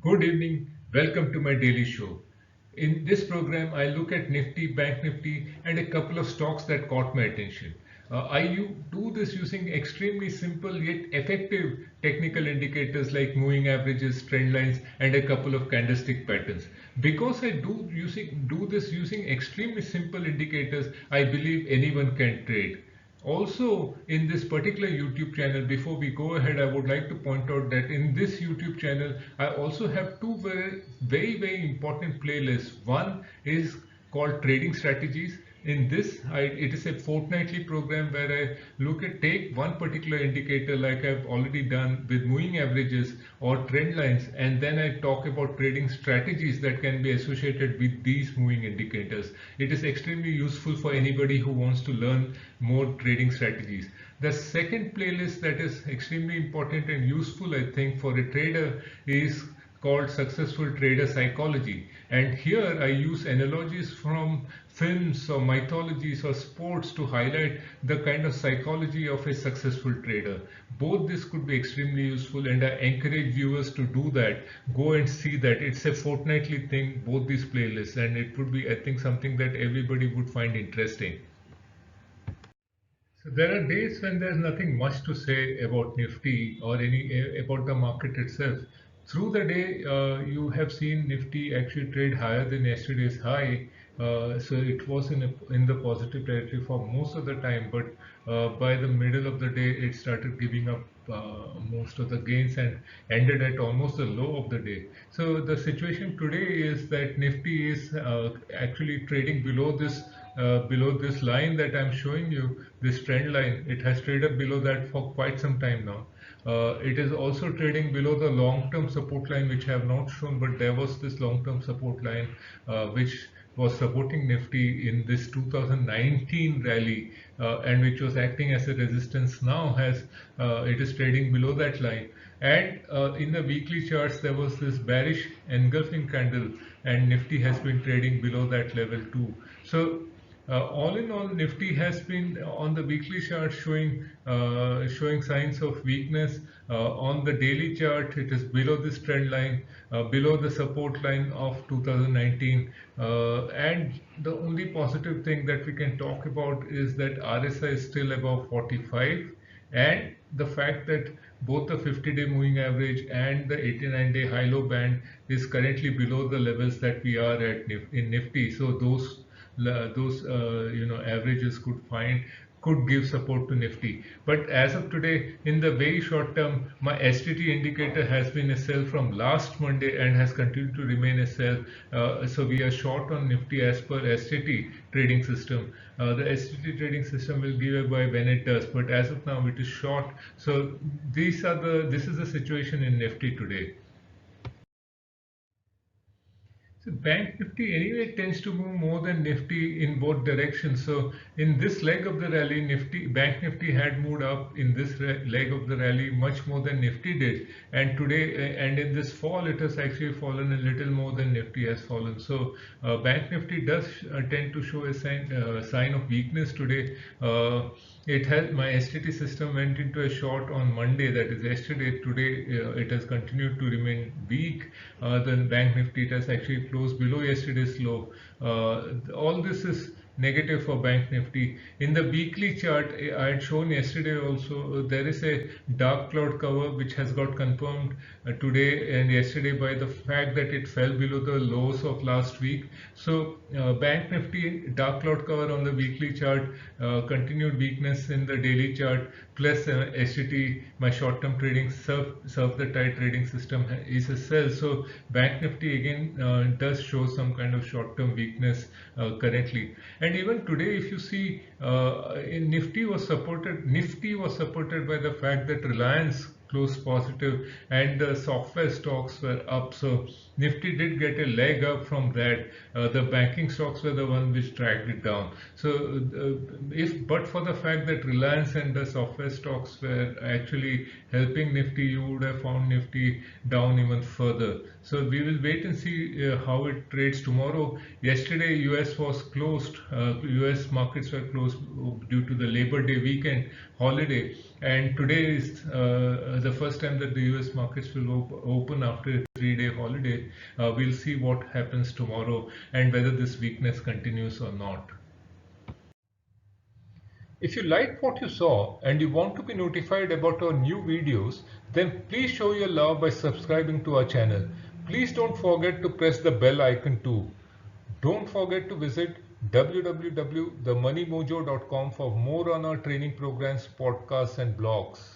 Good evening. Welcome to my daily show. In this program, I look at Nifty, Bank Nifty, and a couple of stocks that caught my attention. Do this using extremely simple yet effective technical indicators like moving averages, trend lines, and a couple of candlestick patterns. Because I do this using extremely simple indicators, I believe anyone can trade. Also, in this particular YouTube channel, before we go ahead, I would like to point out that in this YouTube channel, I also have two very important playlists. One is called Trading Strategies. In this, it is a fortnightly program where I take one particular indicator like I've already done with moving averages or trend lines, and then I talk about trading strategies that can be associated with these moving indicators. It is extremely useful for anybody who wants to learn more trading strategies. The second playlist that is extremely important and useful, I think, for a trader is called Successful Trader Psychology. And here I use analogies from films or mythologies or sports to highlight the kind of psychology of a successful trader. Both this could be extremely useful, and I encourage viewers to do that. Go and see that. It's a fortnightly thing, both these playlists, and it would be, I think, something that everybody would find interesting. So there are days when there's nothing much to say about Nifty or about the market itself. Through the day, you have seen Nifty actually trade higher than yesterday's high. So it was in the positive territory for most of the time, but by the middle of the day, it started giving up most of the gains and ended at almost the low of the day. So the situation today is that Nifty is actually trading below this line that I'm showing you, this trend line. It has traded below that for quite some time now. It is also trading below the long-term support line, which I have not shown, but there was this long-term support line which was supporting Nifty in this 2019 rally, and which was acting as a resistance. Now has it is trading below that line, and in the weekly charts there was this bearish engulfing candle, and Nifty has been trading below that level too. So all in all, Nifty has been on the weekly chart showing signs of weakness. On the daily chart, it is below this trend line, below the support line of 2019. And the only positive thing that we can talk about is that RSI is still above 45, and the fact that both the 50-day moving average and the 89-day high-low band is currently below the levels that we are at in Nifty. So those averages could give support to Nifty. But as of today, in the very short term, my STT indicator has been a sell from last Monday and has continued to remain a sell. So we are short on Nifty as per STT trading system. The STT trading system will give a buy when it does, but as of now it is short. So this is the situation in Nifty today. So Bank Nifty anyway tends to move more than Nifty in both directions. So in this leg of the rally, Bank Nifty had moved up in this leg of the rally much more than Nifty did. And today, and in this fall, it has actually fallen a little more than Nifty has fallen. So Bank Nifty does tend to show a sign of weakness today. It has My STT system went into a short on Monday, that is yesterday. Today it has continued to remain weak. The Bank Nifty, it has actually closed below yesterday's low. All this is negative for Bank Nifty. In the weekly chart, I had shown yesterday also, there is a dark cloud cover which has got confirmed today and yesterday by the fact that it fell below the lows of last week. So Bank Nifty dark cloud cover on the weekly chart, continued weakness in the daily chart, plus STT, my short-term trading serve the tide trading system is a sell. So Bank Nifty again does show some kind of short-term weakness currently. And even today, if you see, in Nifty was supported by the fact that Reliance closed positive and the software stocks were up. So Nifty did get a leg up from that. The banking stocks were the one which dragged it down. So if but for the fact that Reliance and the software stocks were actually helping Nifty, you would have found Nifty down even further. So we will wait and see how it trades tomorrow. Yesterday, US was closed. US markets were closed due to the Labor Day weekend holiday, And today is the first time that the US markets will open after a 3-day holiday. We'll see what happens tomorrow and whether this weakness continues or not. If you liked what you saw and you want to be notified about our new videos, then please show your love by subscribing to our channel. Please don't forget to press the bell icon too. Don't forget to visit www.themoneymojo.com for more on our training programs, podcasts and blogs.